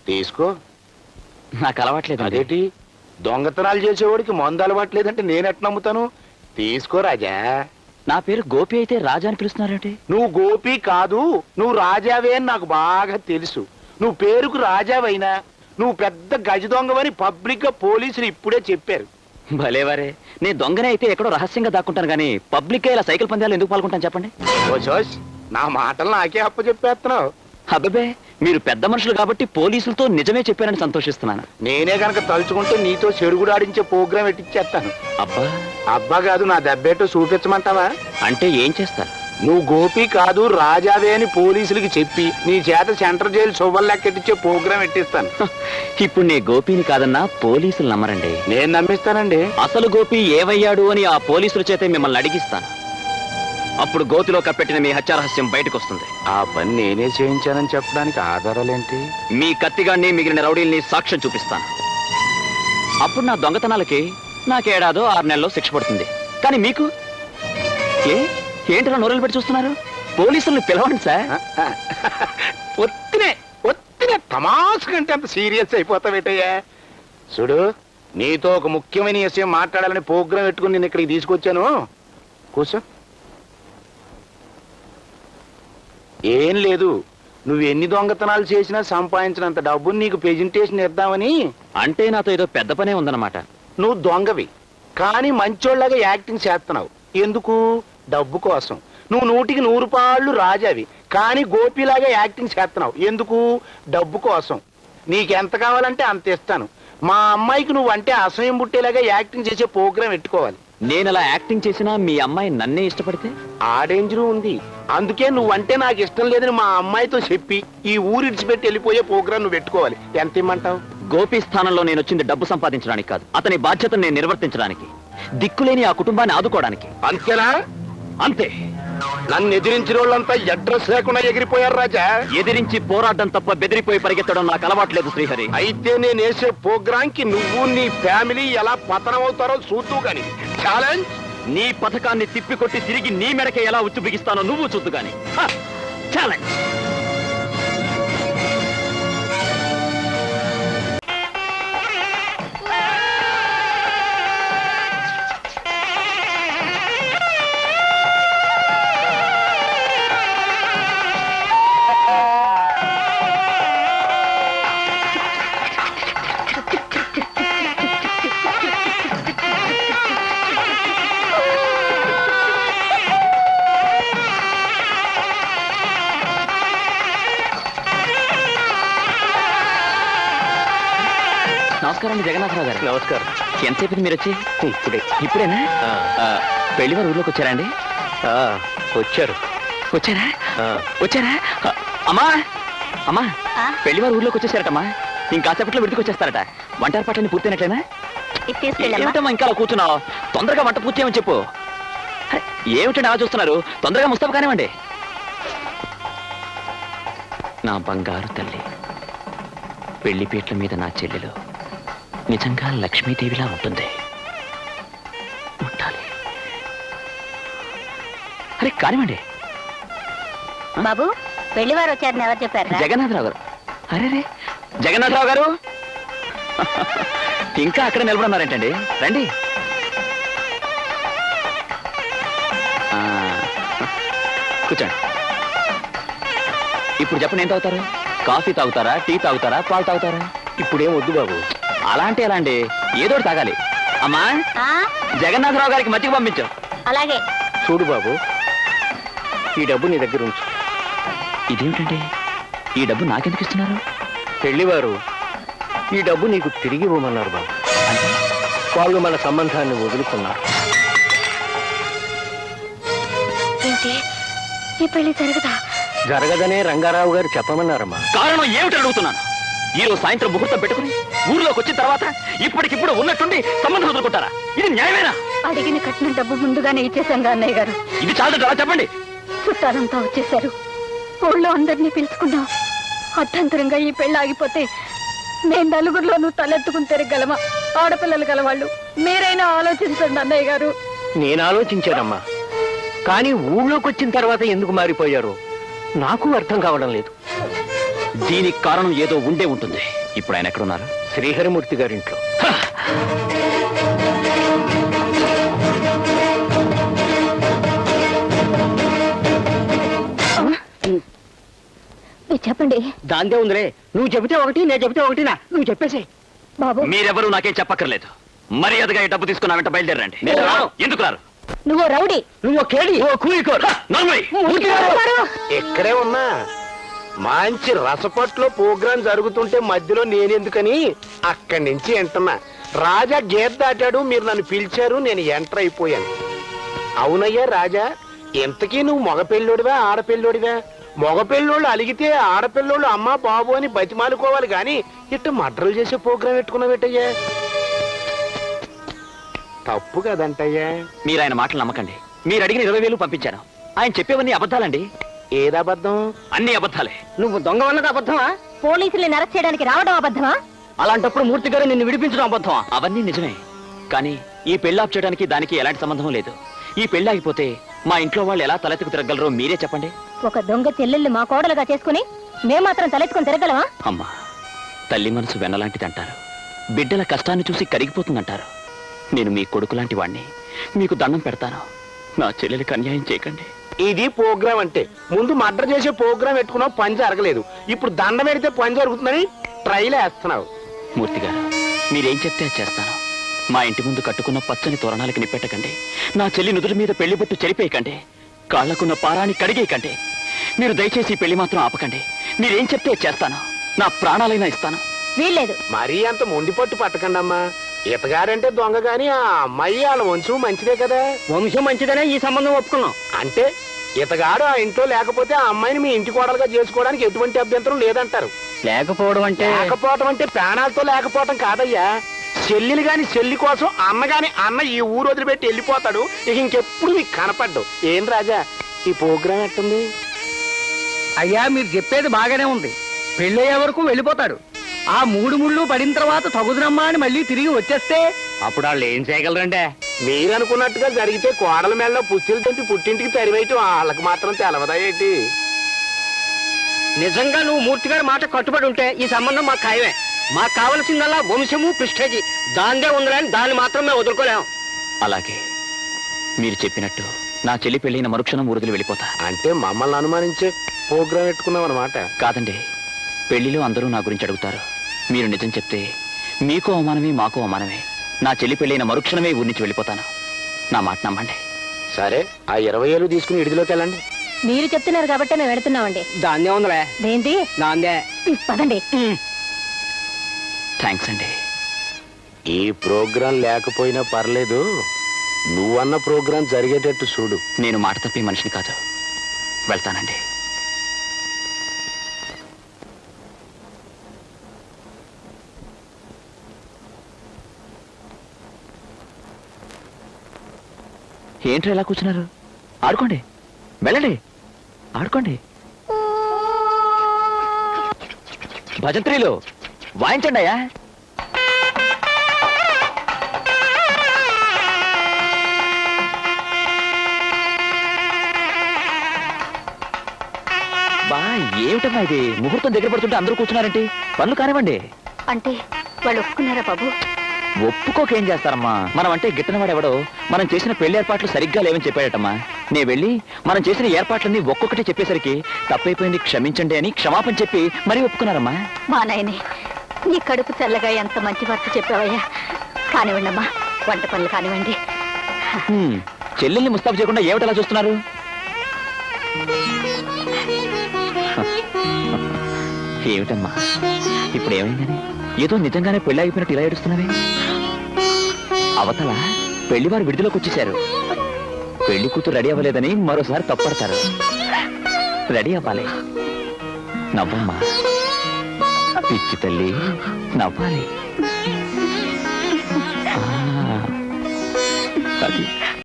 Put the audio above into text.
తీసుకో. నాకు అలవాట్లేదు. అదేంటి దొంగతనాలు చేసేవాడికి మందు అలవాట్లేదంటే నేనెట్ నమ్ముతాను? తీసుకో రాజా. నా పేరు గోపి అయితే రాజా అని పిలుస్తున్నారంటే? నువ్వు గోపి కాదు, నువ్వు రాజావే అని నాకు బాగా తెలుసు. నువ్వు పేరుకు రాజావైనా నువ్వు పెద్ద గజ దొంగవని పబ్లిక్ గా పోలీసులు ఇప్పుడే చెప్పారు. భలేవారే, నేను దొంగనే అయితే ఎక్కడో రహస్యంగా దాక్కుంటాను కానీ పబ్లిక్ గా ఇలా సైకిల్ పందాలు ఎందుకు పాల్గొంటాను చెప్పండి? ఓ జోష్, నా మాటలు నాకే అప్పచెప్పేస్తున్నావు. అబ్బే, మీరు పెద్ద మనుషులు కాబట్టి పోలీసులతో నిజమే చెప్పారని సంతోషిస్తున్నాను. నేనే కనుక తలుచుకుంటే నీతో చెడుగుడు ఆడించే ప్రోగ్రాం ఎట్టిచ్చేస్తాను. అబ్బా అబ్బా కాదు, నా దెబ్బేటో చూపించమంటావా? అంటే ఏం చేస్తారు? నువ్వు గోపి కాదు రాజావే అని పోలీసులకి చెప్పి నీ చేత సెంట్రల్ జైలు శుభల్లెక్కెట్టించే ప్రోగ్రాం ఎట్టిస్తాను. ఇప్పుడు నీ గోపిని కాదన్నా పోలీసులు నమ్మరండి. నేను నమ్మిస్తానండి. అసలు గోపి ఏవయ్యాడు అని ఆ పోలీసుల చేతే మిమ్మల్ని అడిగిస్తాను. అప్పుడు గోతిలో కప్పెట్టిన మీ హత్యారహస్యం బయటకు వస్తుంది. ఆ పని నేనే చేయించానని చెప్పడానికి ఆధారాలేంటి? మీ కత్తిగాన్ని మిగిలిన రౌడీల్ని సాక్ష్యం చూపిస్తాను. అప్పుడు నా దొంగతనాలకి నాకేడాదో 6 నెలల్లో శిక్ష పడుతుంది. కానీ మీకు ఏంటిలా నోరెలు పెట్టి చూస్తున్నారు? పోలీసుల్ని పిలవండి సార్. ఒత్తినే తమాష కంటే అంత సీరియస్ అయిపోతావేటయ్యా. చూడు, నీతో ఒక ముఖ్యమైన విషయం మాట్లాడాలని ప్రోగ్రాం పెట్టుకుని నేను ఇక్కడికి తీసుకొచ్చాను. కూర్చో. ఏం లేదు, నువ్వు ఎన్ని దొంగతనాలు చేసినా సంపాదించినంత డబ్బుని నీకు ప్రెజెంటేషన్ ఇద్దామని. అంటే నాతో ఏదో పెద్ద పనే ఉందన్నమాట. నువ్వు దొంగవి కానీ మంచోళ్ళగా యాక్టింగ్ చేస్తున్నావు. ఎందుకు? డబ్బు కోసం. నువ్వు 100కి 100 పాళ్ళు రాజావి కానీ గోపిలాగా యాక్టింగ్ చేస్తున్నావు. ఎందుకు? డబ్బు కోసం. నీకెంత కావాలంటే అంత ఇస్తాను. మా అమ్మాయికి నువ్వు అంటే అసహ్యం పుట్టేలాగా యాక్టింగ్ చేసే ప్రోగ్రాం పెట్టుకోవాలి. నేను అలా యాక్టింగ్ చేసినా మీ అమ్మాయి నన్నే ఇష్టపడితే? ఆ డేంజరు ఉంది. అందుకే నువ్వంటే నాకు ఇష్టం లేదని మా అమ్మాయితో చెప్పి ఈ ఊరు ఇడిచిపెట్టి వెళ్ళిపోయే ప్రోగ్రాం నువ్వు పెట్టుకోవాలి. ఎంత ఇమ్మంటావు? గోపి స్థానంలో నేను వచ్చింది డబ్బు సంపాదించడానికి కాదు, అతని బాధ్యతను నేను నిర్వర్తించడానికి, దిక్కులేని ఆ కుటుంబాన్ని ఆదుకోవడానికి. అంతేనా? అంతే. నన్ను ఎదిరించిన వాళ్ళంతా అడ్రస్ లేకుండా ఎగిరిపోయారు రాజా. ఎదిరించి పోరాటం తప్ప బెదిరిపోయి పరిగెత్తడం నాకు అలవాట్లేదు శ్రీహరి. అయితే నేను వేసే ప్రోగ్రాం కి నువ్వు నీ ఫ్యామిలీ ఎలా పతనం అవుతారో చూద్దు గాని. ఛాలెంజ్. నీ పథకాన్ని తిప్పికొట్టి తిరిగి నీ మెడకే ఎలా ఉచ్చు బిగిస్తానో నువ్వు చూద్దు గాని. ఛాలెంజ్. నమస్కారం జగన్నాథరావు గారు. నమస్కారం. ఎంతసేపు మీరు వచ్చి? ఇప్పుడేనా? పెళ్లి వారు ఊర్లోకి వచ్చారా అండి? వచ్చారా? అమ్మా అమ్మా, పెళ్లి వారు ఊర్లోకి వచ్చేసారటమ్మా. ఇంకాసేపట్లో విడికి వచ్చేస్తారట. వంట ఏర్పాట్లన్నీ పూర్తయినట్లేనా? ఏమిటమ్మా ఇంకా అలా కూర్చున్నావు? తొందరగా వంట పూర్తి చేయమని చెప్పు. ఏమిటండి అలా చూస్తున్నారు? తొందరగా ముస్తాబు కానివ్వండి. నా బంగారు తల్లి, పెళ్లిపీట్ల మీద నా చెల్లెలు నిజంగా లక్ష్మీదేవిలా ఉంటుంది. ఉండాలి. అరే కానివ్వండి. బాబు, పెళ్లివారు వచ్చారని ఎవరు చెప్పారు? జగన్నాథరావు గారు. అరే జగన్నాథరావు గారు, ఇంకా అక్కడ నిలబడున్నారేంటండి? రండి. కూర్చోండి. ఇప్పుడు చెప్పండి, ఏం తాగుతారు? కాఫీ తాగుతారా, టీ తాగుతారా, పాలు తాగుతారా? ఇప్పుడేం వద్దు బాబు. అలా అంటే ఎలా అండి? ఏదో తాగాలి. అమ్మా, జగన్నాథరావు గారికి మజ్జిగ పంపించు. అలాగే. చూడు బాబు, ఈ డబ్బు నీ దగ్గర ఉంచు. ఇదేమిటండి, ఈ డబ్బు నాకెందుకు ఇస్తున్నారు? పెళ్లివారు ఈ డబ్బు నీకు తిరిగి ఇవ్వమన్నారు బాబు. వాళ్ళు మన సంబంధాన్ని వదులుకున్నారు. ఏంటి, ఈ పెళ్లి జరగదా? జరగదనే రంగారావు గారు చెప్పమన్నారమ్మా. కారణం ఏమిటి అడుగుతున్నాను. ఈ రోజు సాయంత్రం ముహూర్తం పెట్టుకుని ఊర్లోకి వచ్చిన తర్వాత ఇప్పటికిప్పుడు ఉన్నట్టుండి సంబంధం వదులుకుంటారా? ఇది న్యాయమేనా? అడిగిన కట్టిన డబ్బు ముందుగానే ఇచ్చేసాం అన్నయ్య గారు. ఇది చాలు, అలా చెప్పండి. చుట్టాలంతా వచ్చేసారు. ఊళ్ళో అందరినీ పిలుచుకున్నాం. అర్థంతరంగా ఈ పెళ్లి ఆగిపోతే నేను నలుగురిలోనూ తలెత్తుకుని తిరగలమా? ఆడపిల్లలు గలవాళ్ళు మీరైనా ఆలోచించండి అన్నయ్య గారు. నేను ఆలోచించానమ్మా, కానీ ఊళ్ళోకి వచ్చిన తర్వాత ఎందుకు మారిపోయారు నాకు అర్థం కావడం లేదు. దీనికి కారణం ఏదో ఉండే ఉంటుంది. ఇప్పుడు ఆయన ఎక్కడున్నారు? శ్రీహరిమూర్తి గారింట్లో. చెప్పండి. దాందే ఉందిలే, నువ్వు చెబితే ఒకటి, నేను చెబితే ఒకటినా, నువ్వు చెప్పేసి. బాబు, మీరెవరూ నాకేం చెప్పక్కర్లేదు. మర్యాదగా ఈ డబ్బు తీసుకున్నా వెంట బయలుదేరండి. నేను రాను. ఎందుకు రారు? నువ్వు రౌడీ, నువ్వు కేడి, గారు. ఎక్కడే ఉన్నా మంచి రసపట్లో ప్రోగ్రాం జరుగుతుంటే మధ్యలో నేనెందుకని అక్కడి నుంచి ఎంటున్నా. రాజా గేట్ దాటాడు, మీరు నన్ను పిలిచారు, నేను ఎంటర్ అయిపోయాను. అవునయ్యా రాజా, ఇంతకీ నువ్వు మగపెళ్ళోడివా ఆడపిల్లోడివా? మగపిల్లోళ్ళు అలిగితే ఆడపిల్లోళ్ళు అమ్మా బాబు అని బతిమాలుకోవాలి గాని ఇట్ట మడ్రలు చేసే ప్రోగ్రాం పెట్టుకున్నావేటయ్యా? తప్పు కదంటయ్యా. మీరు ఆయన మాటలు నమ్మకండి. మీరు అడిగిన 20,000 పంపించాను. ఆయన చెప్పేవన్నీ అబద్ధాలండి. ఏదబద్ధం? అన్ని అబద్ధాలే. నువ్వు దొంగ అన్నది అబద్ధమా? పోలీసుల్ని అరెస్ట్ చేయడానికి రావడం అబద్ధమా? అలాంటప్పుడు మూర్తి గారు నిన్ను విడిపించడం అబద్ధమా? అవన్నీ నిజమే, కానీ ఈ పెళ్లి ఆప్ చేయడానికి దానికి ఎలాంటి సంబంధం లేదు. ఈ పెళ్లి ఆగిపోతే మా ఇంట్లో వాళ్ళు ఎలా తలెత్తుకు తిరగలరో మీరే చెప్పండి. ఒక దొంగ చెల్లెల్ని మా కోడలుగా చేసుకుని మేము మాత్రం తలెత్తుకుని తిరగలమా? అమ్మా, తల్లి మనసు వెన్నలాంటిది అంటారు. బిడ్డల కష్టాన్ని చూసి కరిగిపోతుందంటారు. నేను మీ కొడుకు లాంటి వాణ్ణి, మీకు దండం పెడతాను. నా చెల్లెలికి అన్యాయం చేయకండి. ఇది ప్రోగ్రాం అంటే. ముందు మర్డర్ చేసే ప్రోగ్రాం పెట్టుకున్నావు, పని జరగలేదు. ఇప్పుడు దండం పెడితే పని జరుగుతుందని ట్రైల్ వేస్తున్నావు. మూర్తి గారు, మీరేం చెప్తే అది చేస్తాను. మా ఇంటి ముందు కట్టుకున్న పచ్చని తోరణాలకి నిప్పెట్టకండి. నా చెల్లి నుదుటి మీద పెళ్లి బొట్టు చెరిపేయకండి. కాళ్లకున్న పారాన్ని కడిగేయకండి. మీరు దయచేసి ఈ పెళ్లి మాత్రం ఆపకండి. మీరేం చెప్తే అది చేస్తాను. నా ప్రాణాలైనా ఇస్తాను. వీల్లేదు. మరీ అంత మొండి పట్టు పట్టకండి అమ్మా. ఇతగారంటే దొంగ గాని ఆ అమ్మాయి వాళ్ళ వంశం మంచిదే కదా. వంశం మంచిదనే ఈ సంబంధం ఒప్పుకున్నాం. అంటే ఇతగాడు ఆ ఇంట్లో లేకపోతే ఆ అమ్మాయిని మీ ఇంటి కోడలుగా చేసుకోవడానికి ఎటువంటి అభ్యంతరం లేదంటారు. లేకపోవడం లేకపోవటం అంటే ప్రాణాలతో లేకపోవటం కాదయ్యా. చెల్లెలు గాని చెల్లి కోసం అన్న గాని అన్న ఈ ఊరు వదిలిపెట్టి వెళ్ళిపోతాడు. ఇక ఇంకెప్పుడు నీకు కనపడ్డు. ఏం రాజా, ఈ ప్రోగ్రాం ఎట్టుంది? అయ్యా, మీరు చెప్పేది బాగానే ఉంది. పెళ్ళయ్యే వరకు వెళ్ళిపోతాడు. ఆ 3 ముళ్ళు పడిన తర్వాత తగుదురమ్మా అని మళ్ళీ తిరిగి వచ్చేస్తే అప్పుడు వాళ్ళు ఏం చేయగలరంటే? మీరు అనుకున్నట్టుగా జరిగితే కోడల మేళ్ళలో పుచ్చిలు తెంపి పుట్టింటికి తరివేయటం వాళ్ళకి మాత్రం తెలవదా ఏంటి? నిజంగా నువ్వు మూర్తి గారి మాట కట్టుబడి ఉంటే ఈ సంబంధం మాకు ఖాయమే. మాకు కావలసిందల్లా వంశము ప్రిస్టేజీ. దాందే ఉందని దాన్ని మాత్రం మేము వదులుకోలేం. అలాగే మీరు చెప్పినట్టు నా చెల్లి పెళ్ళైన మరుక్షణం ఊరుదిలి వెళ్ళిపోతా. అంటే మమ్మల్ని అనుమానించే ప్రోగ్రాం పెట్టుకున్నాం అన్నమాట. కాదండి, పెళ్లిలో అందరూ నా గురించి అడుగుతారు. మీరు నిజం చెప్తే మీకు అవమానమే, మాకు అవమానమే. నా చెల్లి పెళ్ళైన మరుక్షణమే ఊరి నుంచి వెళ్ళిపోతాను. నా మాట నమ్మండి. సరే, ఆ 20,000 తీసుకుని ఇడిదిలోకి వెళ్ళండి. మీరు చెప్తున్నారు కాబట్టి మేము వెళుతున్నామండి. దాన్నే ఉందిలే. ఏంటి? దాందే. పదండి. థ్యాంక్స్ అండి. ఈ ప్రోగ్రాం లేకపోయినా పర్లేదు, నువ్వన్న ప్రోగ్రాం జరిగేటట్టు చూడు. నేను మాట తప్పి మనిషిని కాదు. వెళ్తానండి. ఏంట్రా ఎలా కూర్చున్నారు? ఆడుకోండి, వెళ్ళండి, ఆడుకోండి. భజంత్రీలు వాయించండి అయ్యా. బా, ఏమిటమ్మా ఇది? ముహూర్తం దగ్గర పడుతుంటే అందరూ కూర్చున్నారేంటి? పనులు కానివ్వండి. అంటే వాళ్ళు ఒప్పుకున్నారా బాబు? ఒప్పుకోకేం చేస్తారమ్మా? మనం అంటే గిట్టనవాడెవడో మనం చేసిన పెళ్లి ఏర్పాట్లు సరిగ్గా లేవని చెప్పాడటమ్మా. నే వెళ్ళి మనం చేసిన ఏర్పాట్లన్నీ ఒక్కొక్కటి చెప్పేసరికి తప్పైపోయింది, క్షమించండి అని క్షమాపణ చెప్పి మరీ ఒప్పుకున్నారమ్మా. మా నాయనే, నీ కడుపు చల్లగా ఎంత మంచి వార్త చెప్పావయ్యా. కానివ్వండి అమ్మా, వంట పనులు కానివ్వండి. చెల్లెల్ని ముస్తాబు చేయకుండా ఏమిటలా చూస్తున్నారు? ఏమిటమ్మా ఇప్పుడు ఏమైందని? ఏదో నిజంగానే పెళ్లి అయిపోయినట్టు ఇలా ఏడుస్తున్నావే? అవతల పెళ్లివారు విడుదలకు వచ్చేశారు. పెళ్లి కూతురు రెడీ అవ్వలేదని మరోసారి తప్పడతారు. రెడీ అవ్వాలి. నవ్వమ్మా పిచ్చి తల్లి, నవ్వాలి. అది